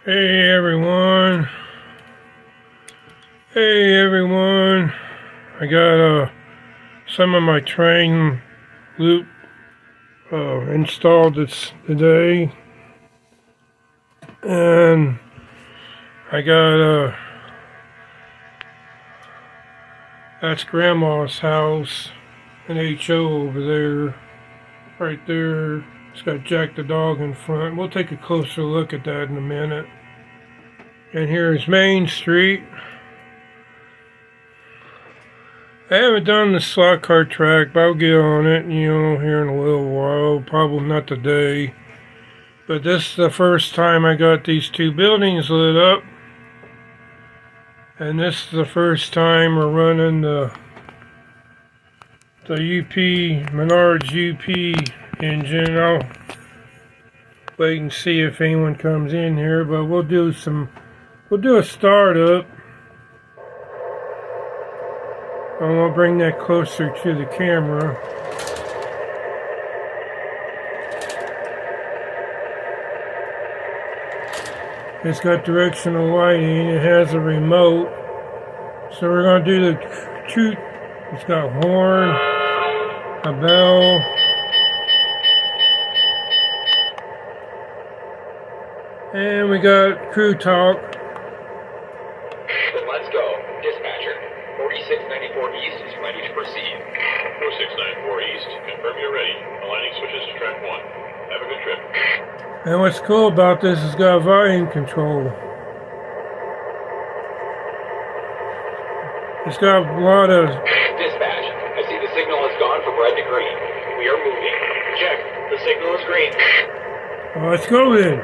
Hey everyone. Hey everyone. I got some of my train loop installed today. And I got that's Grandma's house, an HO over there. Right there. It's got Jack the dog in front. We'll take a closer look at that in a minute. And here's Main Street. I haven't done the slot car track, but I'll get on it, here in a little while. Probably not today. But this is the first time I got these two buildings lit up. And this is the first time we're running the Menard's UP engine. I'll wait and see if anyone comes in here, but we'll do a startup. I'm gonna bring that closer to the camera. It's got directional lighting. It has a remote. So we're gonna do the toot. It's got a horn, a bell. And we got crew talk. Then let's go. Dispatcher, 4694 East is ready to proceed. 4694 East, confirm you're ready. Aligning switches to track 1. Have a good trip. And what's cool about this is it's got volume control. It's got a lot of... Dispatch, I see the signal has gone from red to green. We are moving. Check, the signal is green. Let's go then.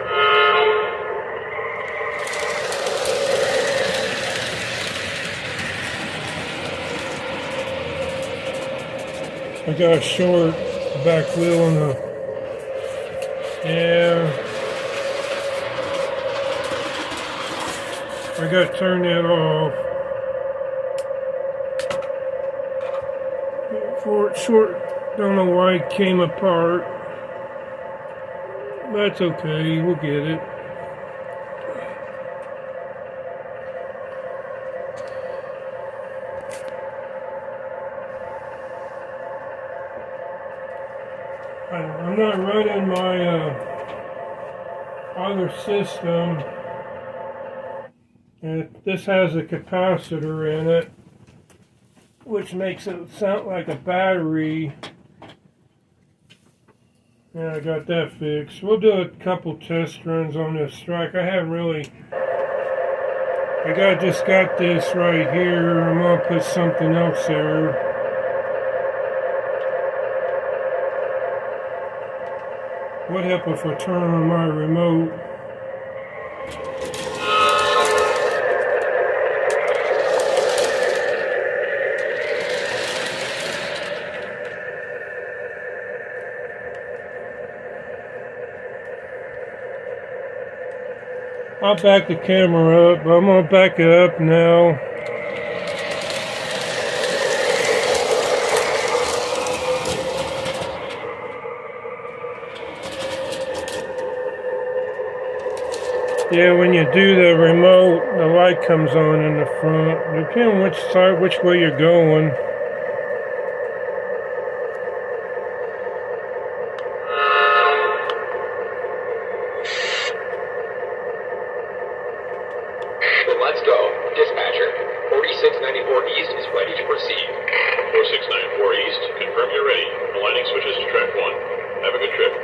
I got a short back wheel on the... Yeah. I got to turn that off. Short, don't know why it came apart. That's okay, we'll get it. I'm not running my other system. And this has a capacitor in it, which makes it sound like a battery. And I got that fixed. We'll do a couple test runs on this track. Just got this right here. I'm gonna put something else there. What help if I turn on my remote? I'll back the camera up. I'm gonna back it up now. Yeah, when you do the remote, the light comes on in the front. Depending on which way you're going. Then let's go. Dispatcher, 4694 East is ready to proceed. 4694 East, confirm you're ready. Aligning switches to track 1. Have a good trip.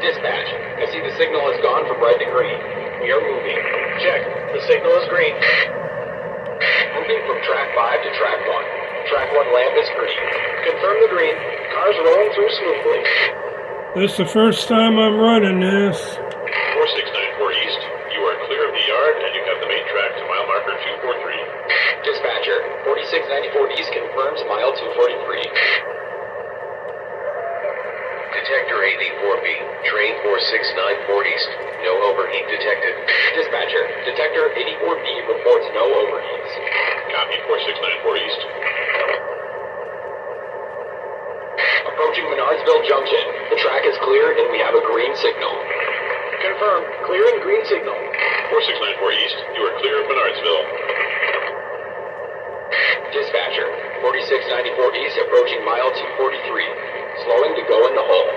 Dispatch, I see the signal has gone from red to green. We are moving. Check, the signal is green. Moving from track 5 to track 1. Track 1 lamp is green. Confirm the green. Cars rolling through smoothly. This is the first time I'm running this. 4694 East, you are clear of the yard and you have the main track to mile marker 243. Dispatcher, 4694 East confirms mile 243. Detector 84B, train 4694 East, no overheat detected. Dispatcher, detector 84B reports no overheats. Copy 4694 East. Approaching Menardsville Junction. The track is clear and we have a green signal. Confirm Confirm. Clearing green signal. 4694 East, you are clear of Menardsville. Dispatcher, 4694 East approaching mile 243. Slowing to go in the hole.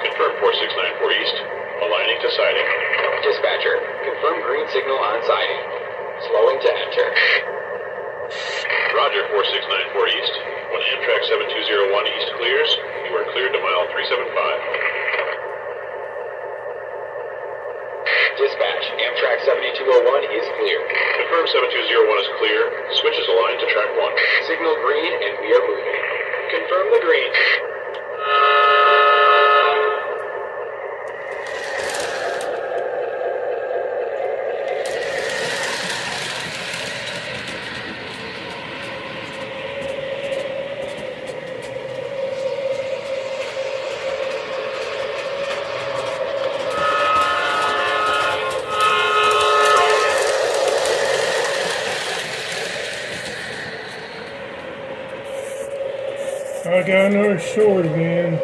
Confirm 4694 East, aligning to siding. Dispatcher, confirm green signal on siding. Slowing to enter. Roger, 4694 East. When Amtrak 7201 East clears, you are cleared to mile 375. Dispatch, Amtrak 7201 is clear. Confirm 7201 is clear. Switch is aligned to track 1. Signal green and we are moving. Confirm the green. I got another short again.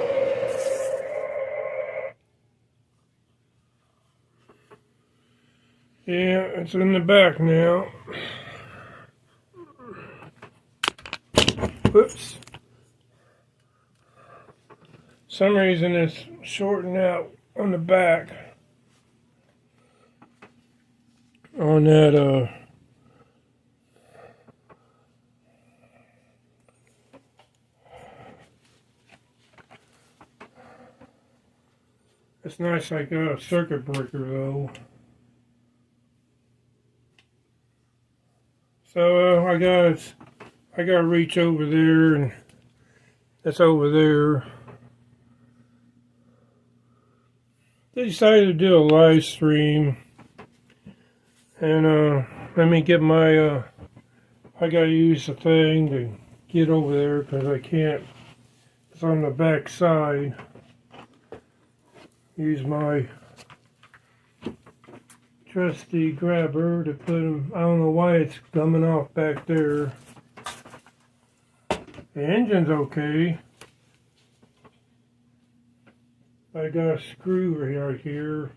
Yeah, it's in the back now. Whoops. Some reason it's shorting out on the back. On that, it's nice I got a circuit breaker though. So I got to reach over there, and that's over there. They decided to do a live stream, and let me get my I got to use the thing to get over there because I can't. It's on the back side. Use my trusty grabber to put them. I don't know why it's coming off back there. The engine's okay. I got a screw right here.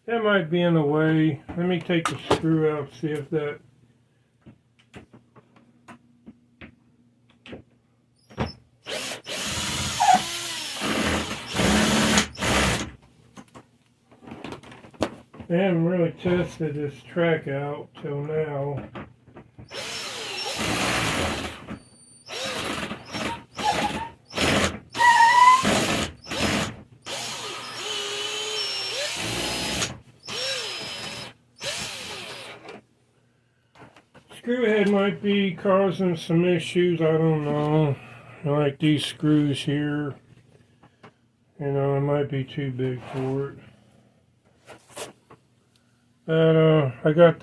That might be in the way. Let me take the screw out, see if that. I haven't really tested this track out till now. Screw head might be causing some issues, I don't know. Like these screws here. You know, it might be too big for it. But I got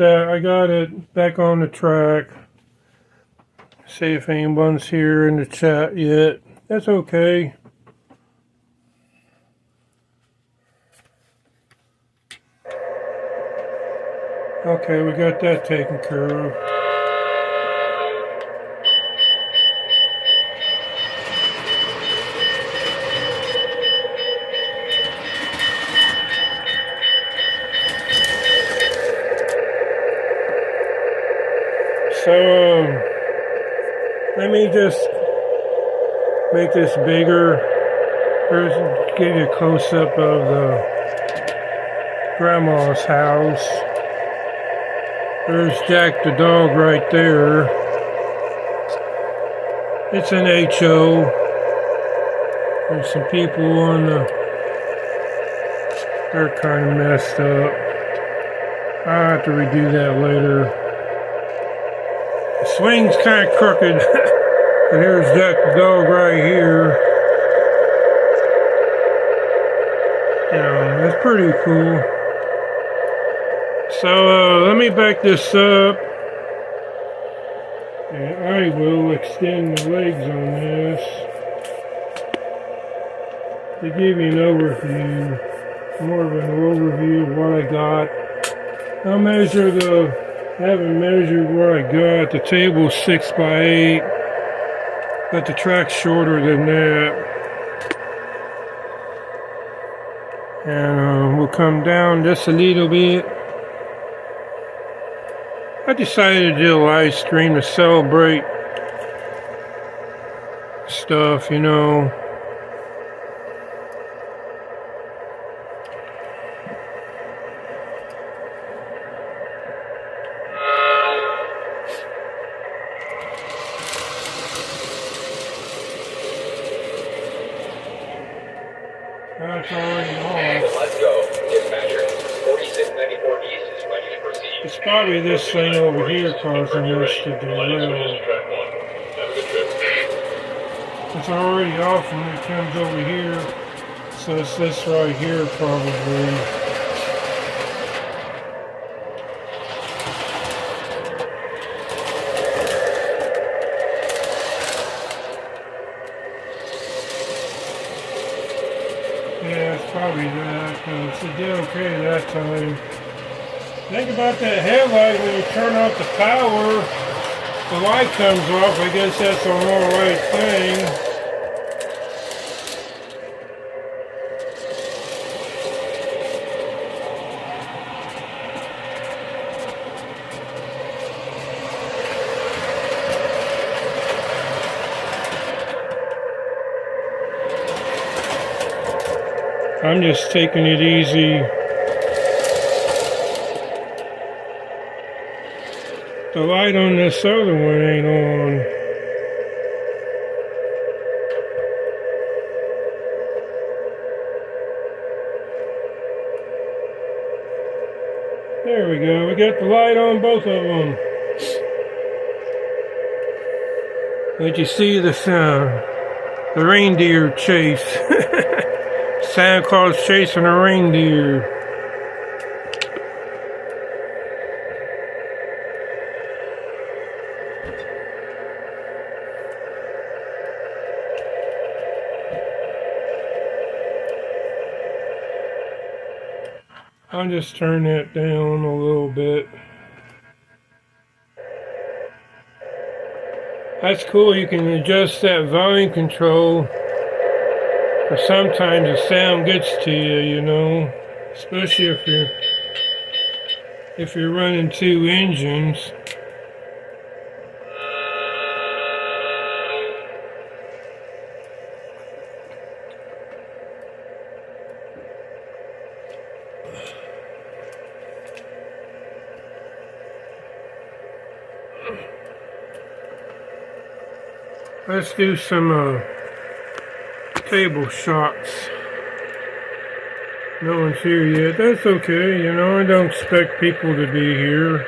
it back on the track. See if anyone's here in the chat yet. That's okay. Okay, we got that taken care of. So, let me just make this bigger. Here's give you a close-up of the grandma's house. There's Jack the dog right there. It's an HO. There's some people on the... They're kind of messed up. I'll have to redo that later. The swing's kind of crooked. And here's Jack the dog right here. You know, that's pretty cool. So let me back this up. And I will extend the legs on this to give you an overview. More of an overview of what I got. I'll measure the... I haven't measured where I got. The table's 6x8, but the track's shorter than that. And we'll come down just a little bit. I decided to do a live stream to celebrate stuff, you know. That's already off. Let's go. Dispatcher, 4694 East is ready to proceed. It's probably this thing over here causing this to derail. Track 1. Have a good trip. It's already off when it comes over here. So it's this right here probably. Yeah, it's probably that, because it did okay that time. Think about that headlight when you turn off the power, the light comes off. I guess that's the more right thing. I'm just taking it easy. The light on this other one ain't on. There we go. We got the light on both of them. Did you see the reindeer chase? Santa Claus chasing a reindeer. I'll just turn that down a little bit. That's cool, you can adjust that volume control. But sometimes the sound gets to you, you know, especially if you're running two engines. Let's do some table shots. No one's here yet. That's okay, you know, I don't expect people to be here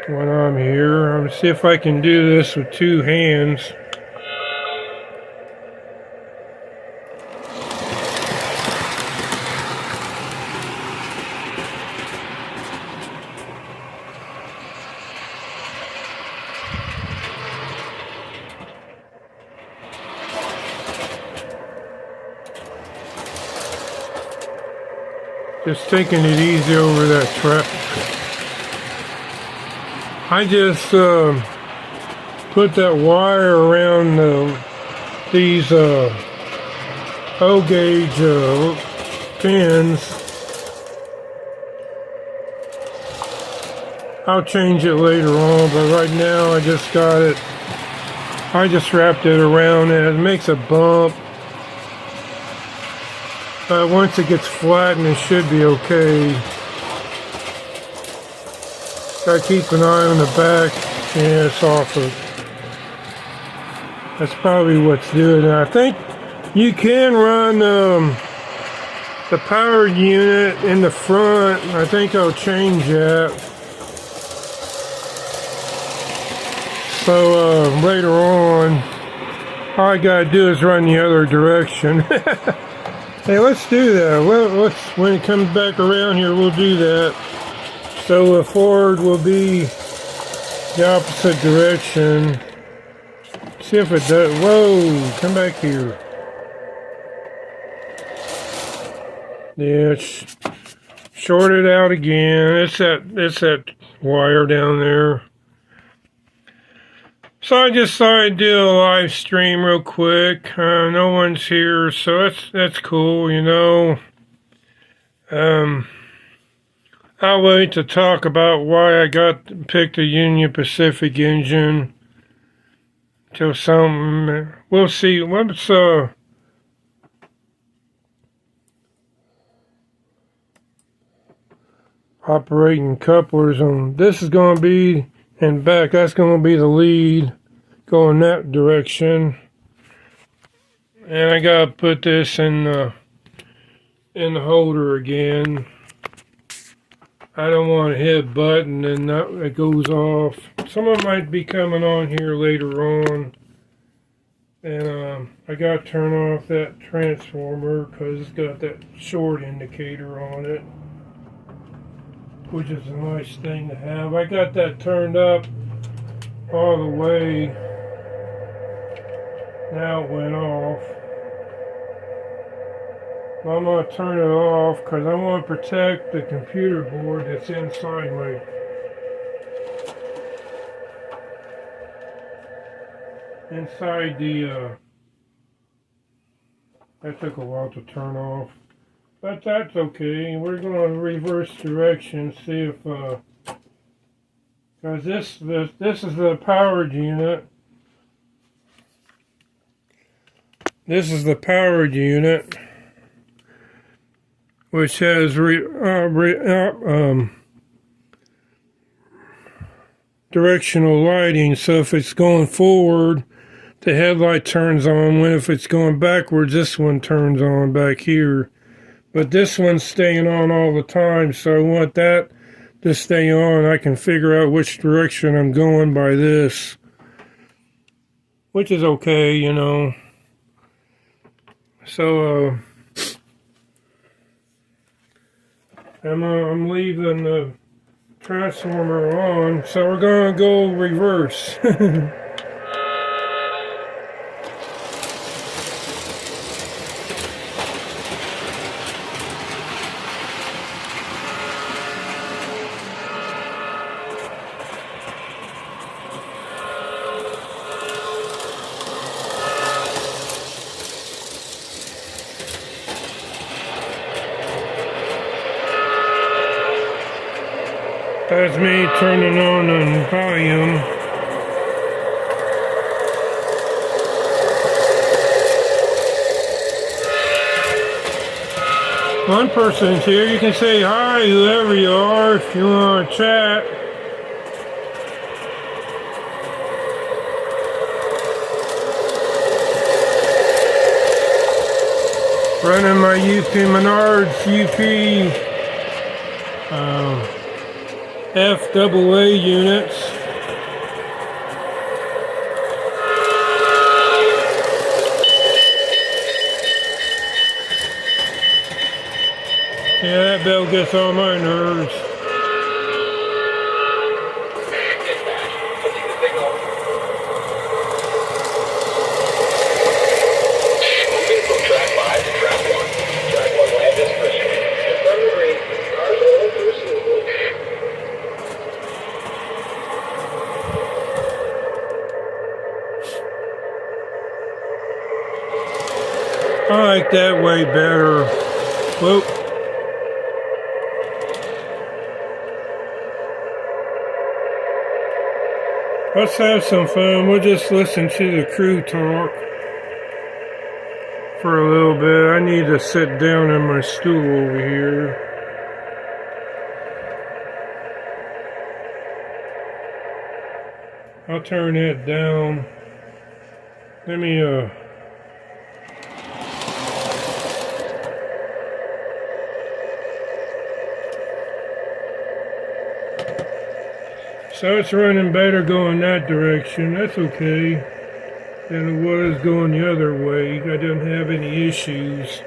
when I'm here. I'm gonna see if I can do this with two hands. Just taking it easy over that traffic. I just put that wire around these O-gauge pins. I'll change it later on, but right now I just got it. I just wrapped it around and it makes a bump. But once it gets flattened, it should be okay. Gotta keep an eye on the back. Yeah, it's off of. That's probably what's doing it. I think you can run the power unit in the front. I think I'll change that. So later on, all I gotta do is run the other direction. Hey, let's do that. Well, when it comes back around here, we'll do that. So forward will be the opposite direction. See if it does. Whoa, come back here. Yeah, it's shorted out again. It's that wire down there. So I just thought I'd do a live stream real quick. No one's here, so that's cool, you know. I'll wait to talk about why I picked a Union Pacific engine till we'll see. What's operating couplers on this is going to be, and back that's going to be the lead going that direction, and I gotta put this in the holder again. I don't want to hit a button and it goes off. Someone might be coming on here later on, and I got to turn off that transformer because it's got that short indicator on it, which is a nice thing to have. I got that turned up all the way. Now it went off. I'm going to turn it off because I want to protect the computer board that's inside the that took a while to turn off, but that's okay. We're going to reverse direction, see if because this is the powered unit. This is the powered unit, which has directional lighting. So if it's going forward, the headlight turns on. If it's going backwards, this one turns on back here. But this one's staying on all the time, so I want that to stay on. I can figure out which direction I'm going by this, which is okay, you know. So I'm leaving the transformer on, so we're going to go reverse. That's me turning on the volume. One person's here. You can say hi, whoever you are, if you want to chat. Running my Menard's UP FAA units. Yeah, that bell gets on my nerves. Moving from track 5 to track 1. Track 1 land is green. Confirm the green. Cars rolling through smoothly. I like that way better. Whoop. Let's have some fun. We'll just listen to the crew talk for a little bit. I need to sit down in my stool over here. I'll turn that down. Let me so it's running better going that direction. That's okay. Than it was going the other way. I don't have any issues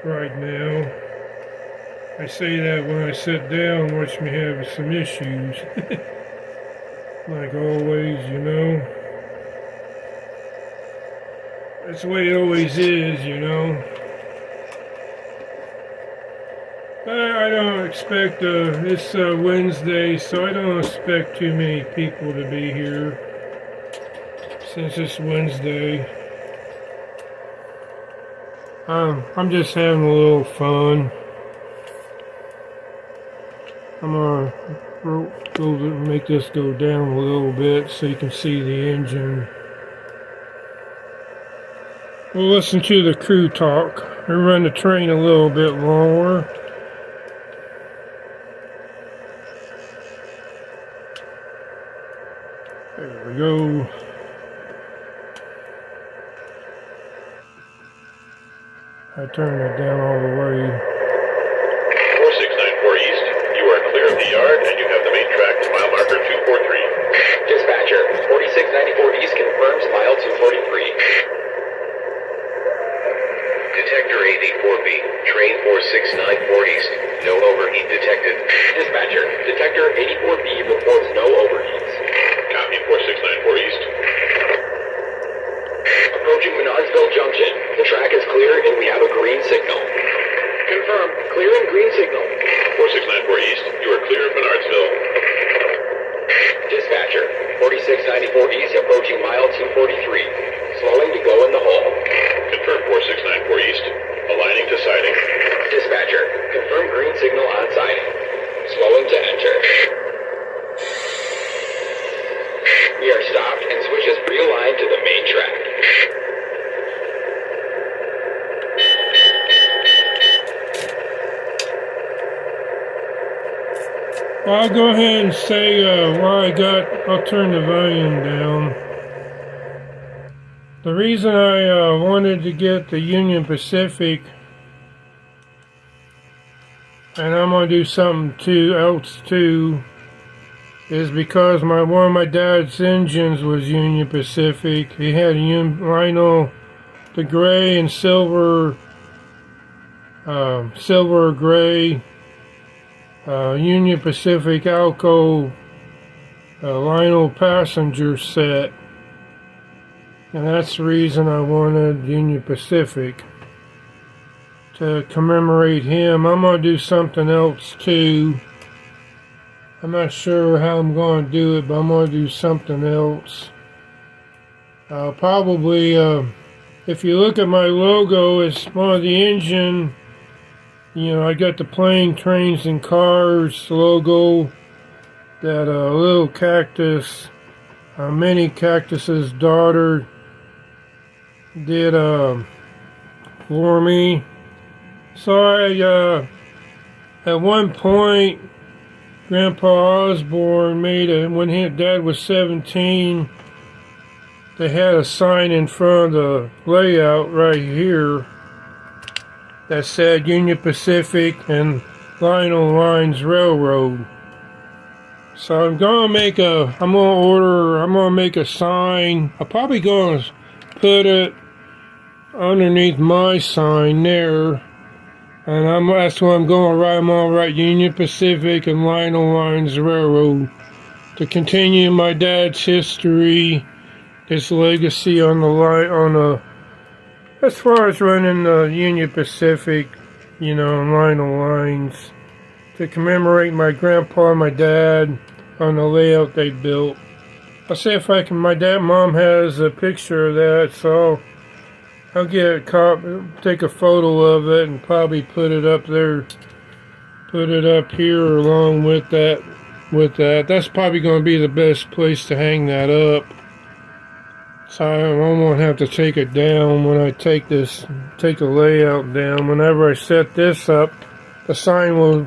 right now. I say that when I sit down, watch me have some issues. Like always, you know. That's the way it always is, you know. I don't expect, it's Wednesday, so I don't expect too many people to be here, since it's Wednesday. I'm just having a little fun. I'm gonna make this go down a little bit so you can see the engine. We'll listen to the crew talk. We run the train a little bit longer. There we go. I turned it down all the way. 4694 East, you are clear of the yard and you have the main track to mile marker 243. Dispatcher, 4694 East confirms mile 243. Detector 84B, train 4694 East, no overheat detected. Dispatcher, detector 84B reports no overheats. Copy 4694 East. Approaching Menardsville Junction. The track is clear and we have a green signal. Confirm, clear and green signal. 4694 East, you are clear of Menardsville. Dispatcher, 4694 East approaching mile 243. Slowing to go in the hole. Confirm 4694 East, aligning to siding. Dispatcher, confirm green signal on siding. Slowing to enter. We are stopped and switches realigned to the main track. Well, I'll go ahead and say I'll turn the volume down. The reason I wanted to get the Union Pacific, and I'm going to do something else too, is because one of my dad's engines was Union Pacific. He had Lionel, the gray and silver gray Union Pacific Alco Lionel passenger set, and that's the reason I wanted Union Pacific, to commemorate him. I'm going to do something else too. I'm not sure how I'm going to do it, but I'm going to do something else. Probably, if you look at my logo, it's one of the engine. You know, I got the plane, trains, and cars logo. That little cactus, Mini Cactus's daughter, did for me. So I, at one point, Grandpa Osborne when his dad was 17, they had a sign in front of the layout right here that said Union Pacific and Lionel Lines Railroad. So I'm gonna make a sign. I'm probably gonna put it underneath my sign there. And that's what I'm going to write. I'm going to write Union Pacific and Lionel Lines Railroad to continue my dad's history, his legacy as far as running the Union Pacific, and Lionel Lines, to commemorate my grandpa and my dad on the layout they built. I'll see if I can. Mom has a picture of that, so I'll take a photo of it and probably put it up there, put it up here along with that. That's probably going to be the best place to hang that up. So I won't have to take it down when I take the layout down. Whenever I set this up, the sign will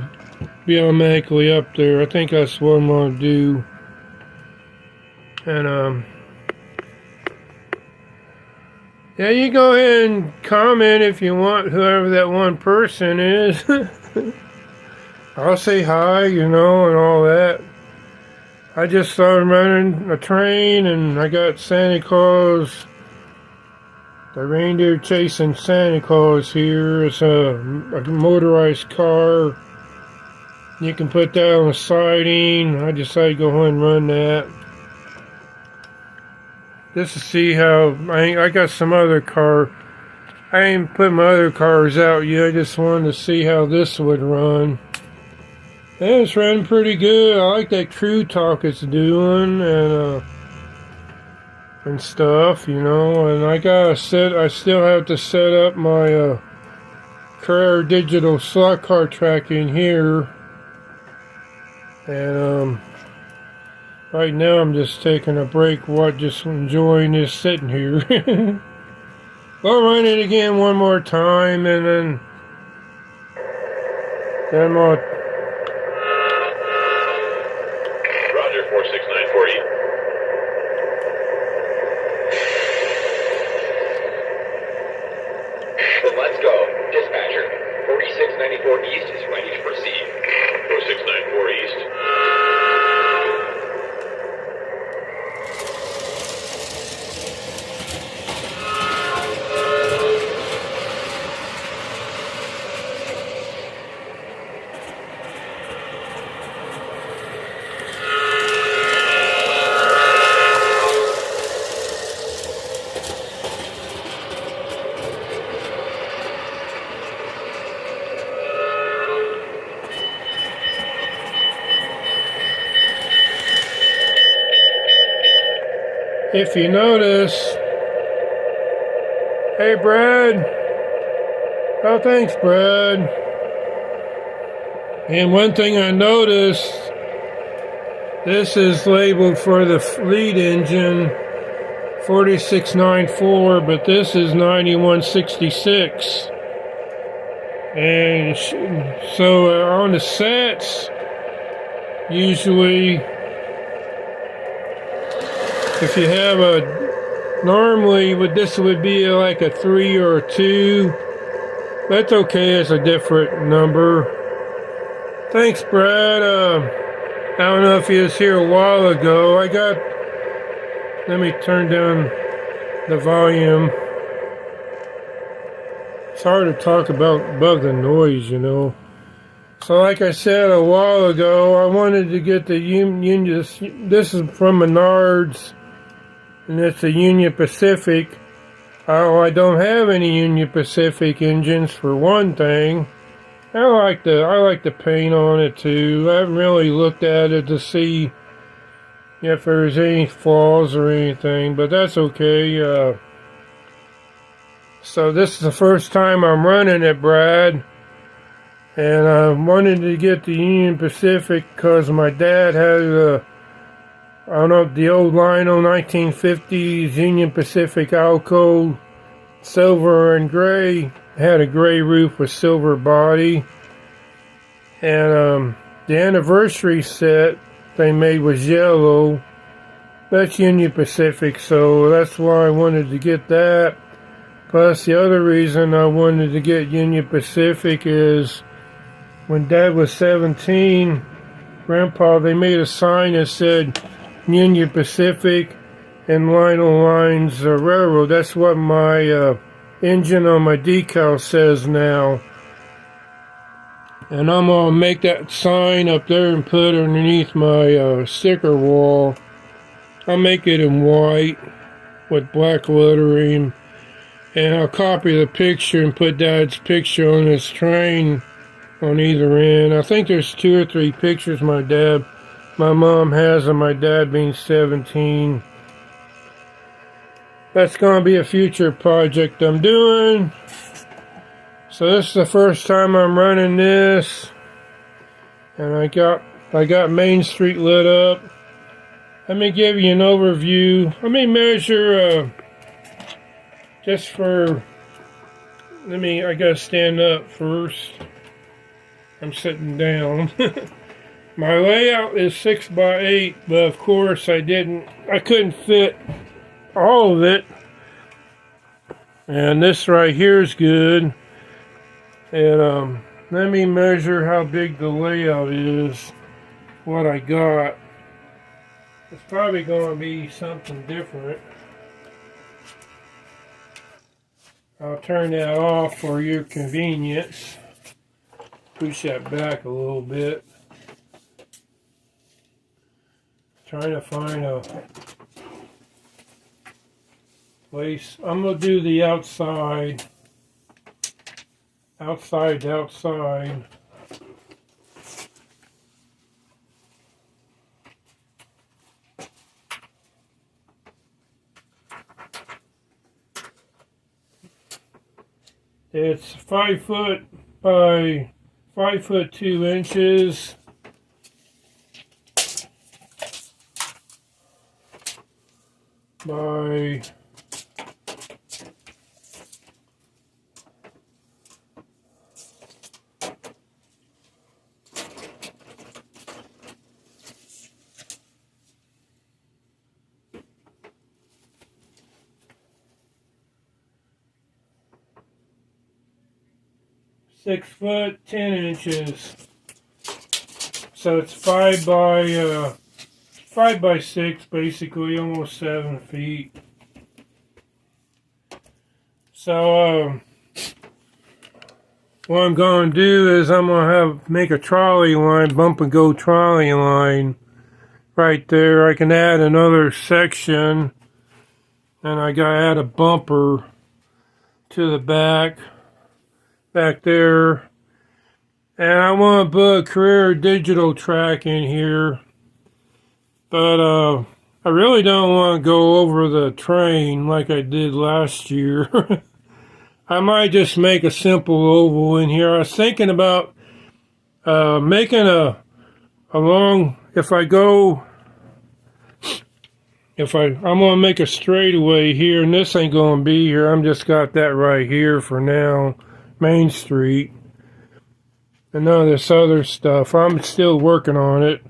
be automatically up there. I think that's what I'm going to do. And yeah, you go ahead and comment if you want, whoever that one person is. I'll say hi, and all that. I just started running a train, and I got Santa Claus, the reindeer chasing Santa Claus here. It's a motorized car. You can put that on the siding. I decided to go ahead and run that. Just to see how, I got some other car. I ain't put my other cars out yet. I just wanted to see how this would run. And it's running pretty good. I like that crew talk it's doing and stuff, And I still have to set up my Carrera digital slot car tracking here. And right now I'm just taking a break, just enjoying this sitting here. We'll run it again one more time, and then I'll. Roger, 46940. Then let's go. Dispatcher, 4694 East is ready to proceed. 4694 East. If you notice, hey Brad, oh thanks Brad. And one thing I noticed, this is labeled for the lead engine 4694, but this is 9166. And so on the sets, usually, if you have normally this would be like a 3 or a 2. That's okay, it's a different number. Thanks, Brad. I don't know if he was here a while ago. Let me turn down the volume. It's hard to talk above the noise, you know. So like I said a while ago, I wanted to get the Union. This is from Menards, and it's a Union Pacific. I don't have any Union Pacific engines for one thing. I like the paint on it too. I haven't really looked at it to see if there's any flaws or anything, but that's okay. So this is the first time I'm running it, Brad. And I wanted to get the Union Pacific because my dad had I don't know, the old Lionel 1950s Union Pacific Alco, silver and gray. Had a gray roof with silver body. And the anniversary set they made was yellow. That's Union Pacific, so that's why I wanted to get that. Plus, the other reason I wanted to get Union Pacific is when Dad was 17, Grandpa, they made a sign that said Union Pacific and Lionel Lines Railroad. That's what my engine on my decal says now. And I'm going to make that sign up there and put it underneath my sticker wall. I'll make it in white with black lettering. And I'll copy the picture and put Dad's picture on this train on either end. I think there's 2 or 3 pictures my mom has of my dad being 17. That's going to be a future project I'm doing. So this is the first time I'm running this. And I got Main Street lit up. Let me give you an overview. Let me measure I gotta stand up first. I'm sitting down. My layout is 6x8, but of course I couldn't fit all of it. And this right here is good. And let me measure how big the layout is, what I got. It's probably going to be something different. I'll turn that off for your convenience. Push that back a little bit. Trying to find a place. I'm going to do the outside. Outside to outside. It's 5 foot by 5 foot 2 inches. by 6 foot 10 inches. So it's 5 by 6, basically, almost 7 feet. So what I'm going to do is I'm going to make a trolley line, bump and go trolley line right there. I can add another section, and I got to add a bumper to the back there. And I want to put a career digital track in here, but I really don't want to go over the train like I did last year. I might just make a simple oval in here. I was thinking about making a long, I'm going to make a straightaway here, and this ain't going to be here. I'm just got that right here for now, Main Street. And none of this other stuff. I'm still working on it.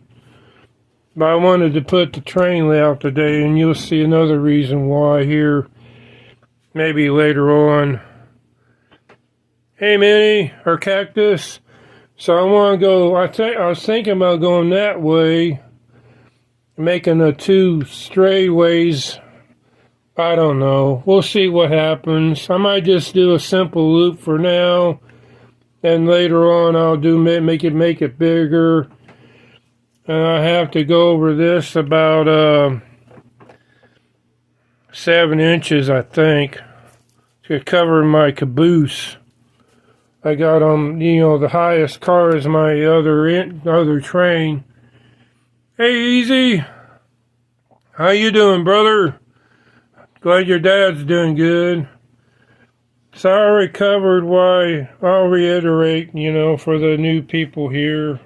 But I wanted to put the train layout today, and you'll see another reason why here, maybe later on. Hey, Minnie, or Cactus. So I want to go, I was thinking about going that way, making the 2 straightaways. I don't know. We'll see what happens. I might just do a simple loop for now. And later on, I'll make it bigger. And I have to go over this about 7 inches, I think, to cover my caboose. I got the highest car is my other train. Hey, Easy, how you doing, brother? Glad your dad's doing good. So I already covered why. I'll reiterate, for the new people here.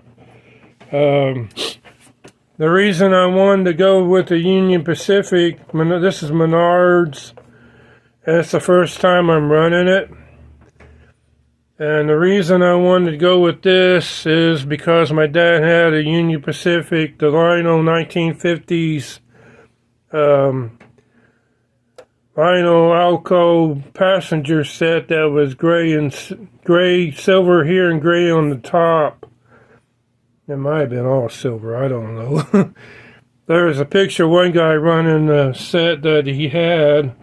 The reason I wanted to go with the Union Pacific, this is Menard's, and it's the first time I'm running it. And the reason I wanted to go with this is because my dad had a Union Pacific, the Lionel 1950s, Lionel Alco passenger set that was gray, silver here and gray on the top. It might have been all silver, I don't know. There's a picture of one guy running the set that he had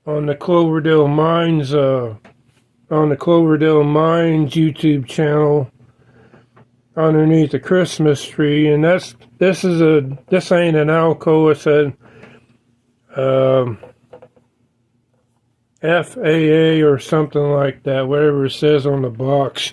on the Cloverdale Mines, YouTube channel underneath the Christmas tree, and this ain't an Alco, it's a FAA or something like that, whatever it says on the box.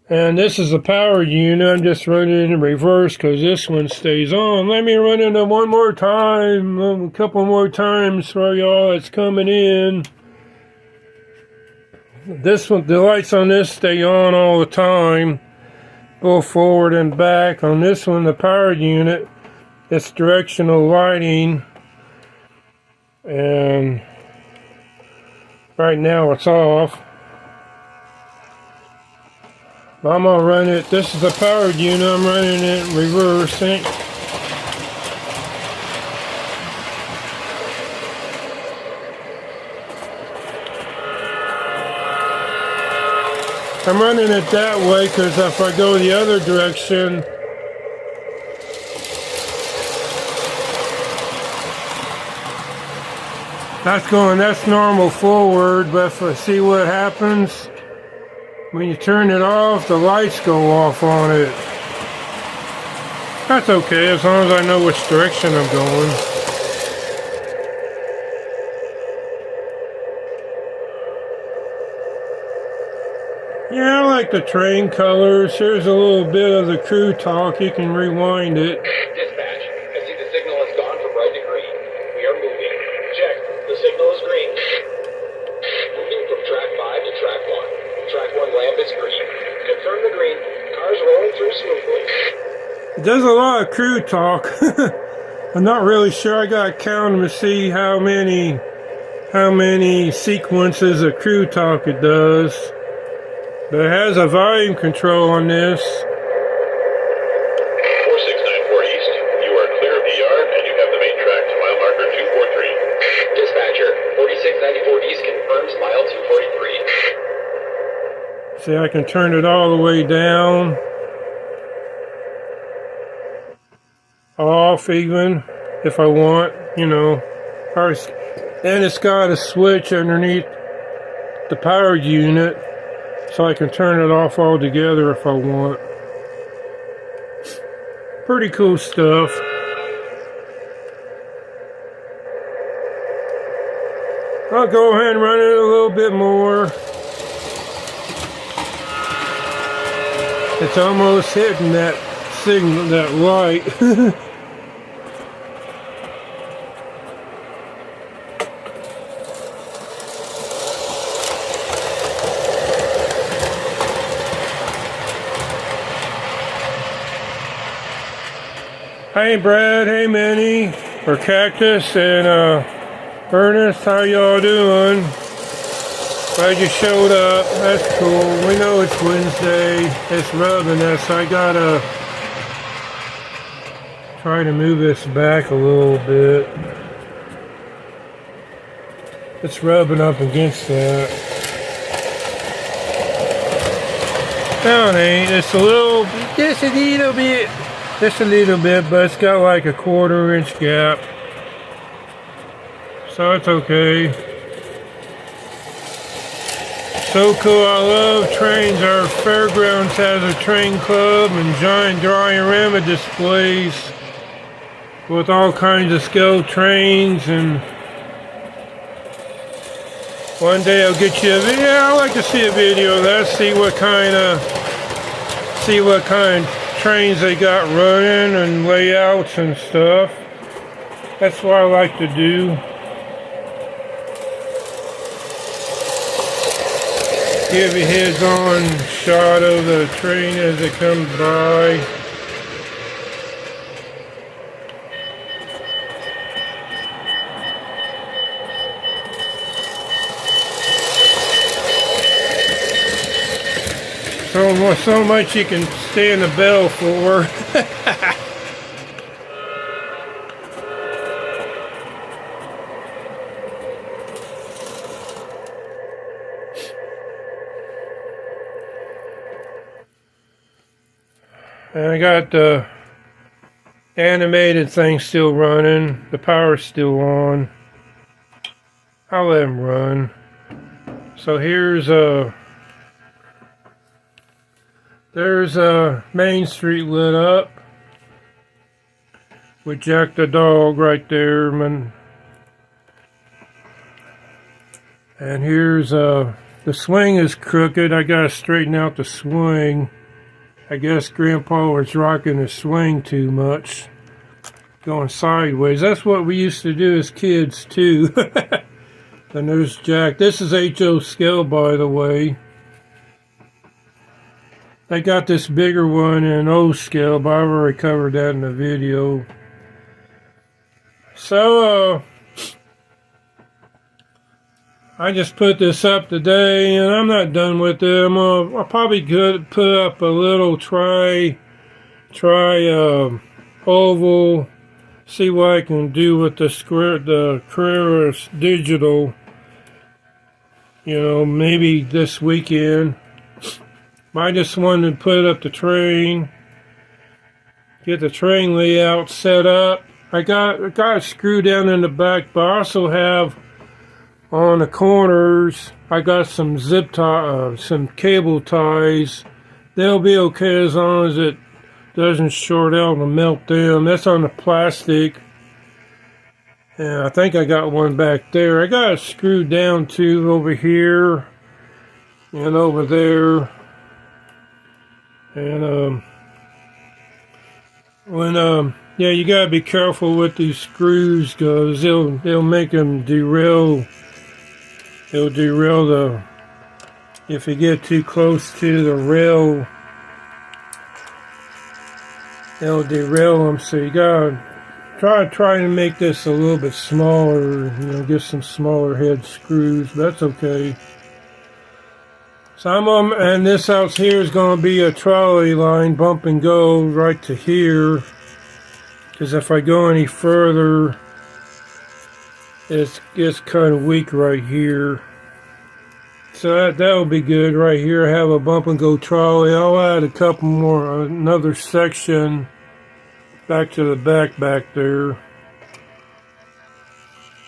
And this is the power unit. I'm just running in reverse because this one stays on. Let me run it one more time, a couple more times for y'all that's coming in. This one, the lights on this stay on all the time, both forward and back. On this one, the power unit, it's directional lighting, and right now it's off. I'm gonna run it. This is the powered unit. I'm running it in reverse. I'm running it that way because if I go the other direction, that's normal forward, but if I see what happens, when you turn it off, the lights go off on it. That's okay, as long as I know which direction I'm going. Yeah, I like the train colors. Here's a little bit of the crew talk. You can rewind it. Dispatch, I see the signal has gone from red to green. We are moving. Check, the signal is green. Moving from track 5 to track 1. Track 1 lamp is green. Confirm the green. Cars rolling through smoothly. It does a lot of crew talk. I'm not really sure. I gotta count them to see how many sequences of crew talk it does. But it has a volume control on this. 4694 East, you are clear of the yard and you have the main track to mile marker 243. Dispatcher, 4694 East confirms mile 243. See, I can turn it all the way down. Off even, if I want, you know. And it's got a switch underneath the power unit, so I can turn it off altogether if I want. Pretty cool stuff. I'll go ahead and run it a little bit more. It's almost hitting that signal, that light. Hey Brad, hey Minnie, or Cactus, and Ernest, how y'all doing? Glad you showed up. That's cool. We know it's Wednesday. It's rubbing us. I gotta try to move this back a little bit. It's rubbing up against that. No, it ain't. It's a little, just a little bit. Just a little bit, but it's got like a 1/4 inch gap. So it's okay. So cool, I love trains. Our fairgrounds has a train club and giant diorama displays with all kinds of scale trains, and one day I'll get you a video. I like to see a video of that, see what kind of trains they got running and layouts and stuff. That's what I like to do. Give a heads-on shot of the train as it comes by. So much you can stand the bell for. And I got the animated thing still running. The power's still on. I'll let them run. So here's there's Main Street lit up with Jack the dog right there, man. And here's the swing is crooked. I gotta straighten out the swing. I guess Grandpa was rocking the swing too much, going sideways. That's what we used to do as kids too. And there's Jack. This is HO scale, by the way. They got this bigger one in O scale, but I've already covered that in the video. So, I just put this up today, and I'm not done with it. I'll probably could put up a little try oval, see what I can do with the Carreras Digital. You know, maybe this weekend. I just wanted to put up the train, get the train layout set up. I got a screw down in the back, but I also have on the corners, I got some zip tie, some cable ties. They'll be okay as long as it doesn't short out and melt them. That's on the plastic. And I think I got one back there. I got it screwed down too over here and over there. And yeah, you gotta be careful with these screws, cause they'll make them derail. It'll derail if you get too close to the rail. It'll derail them, so you gotta try to make this a little bit smaller, get some smaller head screws, but that's okay. Some of them, and this out here is going to be a trolley line, bump and go right to here, because if I go any further, it's kind of weak right here. So that'll be good right here. I have a bump and go trolley. I'll add a couple more, another section back to the back there.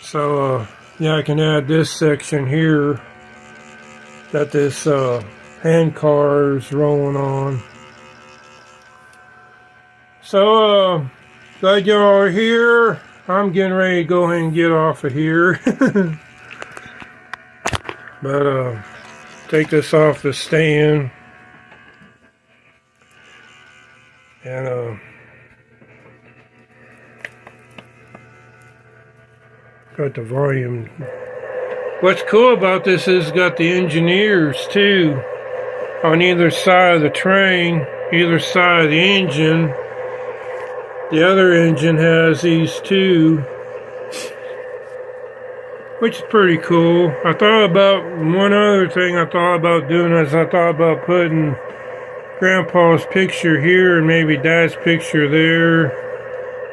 So yeah, I can add this section here that this hand car is rolling on. So glad you all are here. I'm getting ready to go ahead and get off of here. But take this off the stand, and got the volume. What's cool about this is it's got the engineers too on either side of the train, either side of the engine. The other engine has these two, which is pretty cool. I thought about one other thing I thought about doing is I thought about putting Grandpa's picture here and maybe Dad's picture there.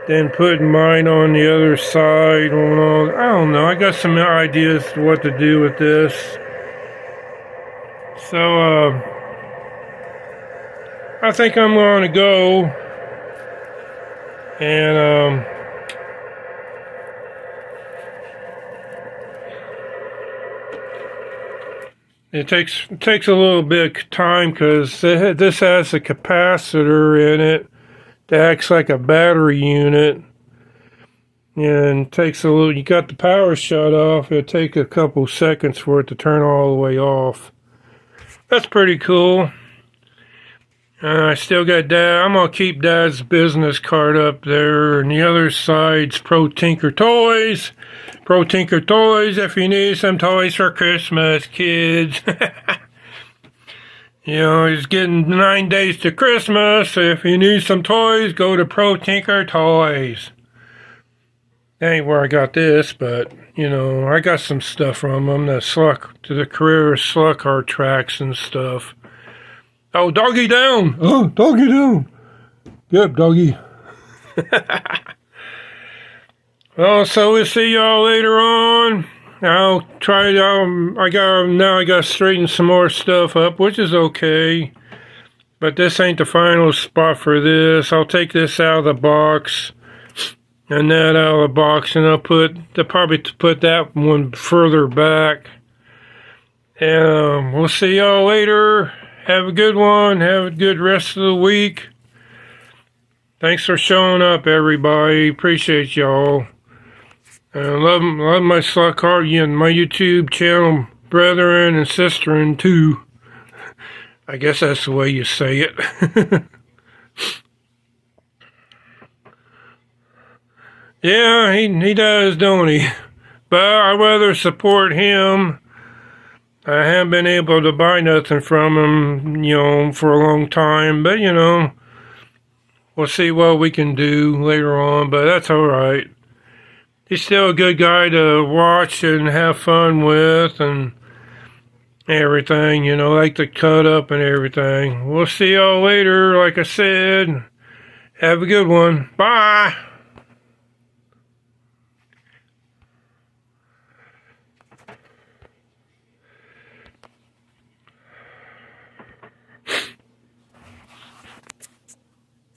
Then putting mine on the other side. I don't know. I got some ideas to what to do with this. So, I think I'm going to go. And, it takes a little bit of time because this has a capacitor in it that acts like a battery unit, and takes a little. You got the power shut off. It'll take a couple seconds for it to turn all the way off. That's pretty cool. I still got Dad. I'm gonna keep Dad's business card up there, and the other side's Pro Tinker Toys. Pro Tinker Toys. If you need some toys for Christmas, kids. It's getting 9 days to Christmas, so if you need some toys, go to Pro Tinker Toys. That ain't where I got this, but, I got some stuff from them, the Carrera slug car tracks and stuff. Oh, doggy down! Oh, doggy down! Yep, doggy. Well, so we'll see y'all later on. I gotta straighten some more stuff up, which is okay. But this ain't the final spot for this. I'll take this out of the box and that out of the box, and I'll probably put that one further back. And we'll see y'all later. Have a good one. Have a good rest of the week. Thanks for showing up, everybody. Appreciate y'all. I love my slug car and my YouTube channel, brethren and sisterin too. I guess that's the way you say it. Yeah, he does, don't he? But I'd rather support him. I haven't been able to buy nothing from him, for a long time. But, we'll see what we can do later on. But that's alright. He's still a good guy to watch and have fun with and everything, like to cut up and everything. We'll see y'all later, like I said. Have a good one. Bye.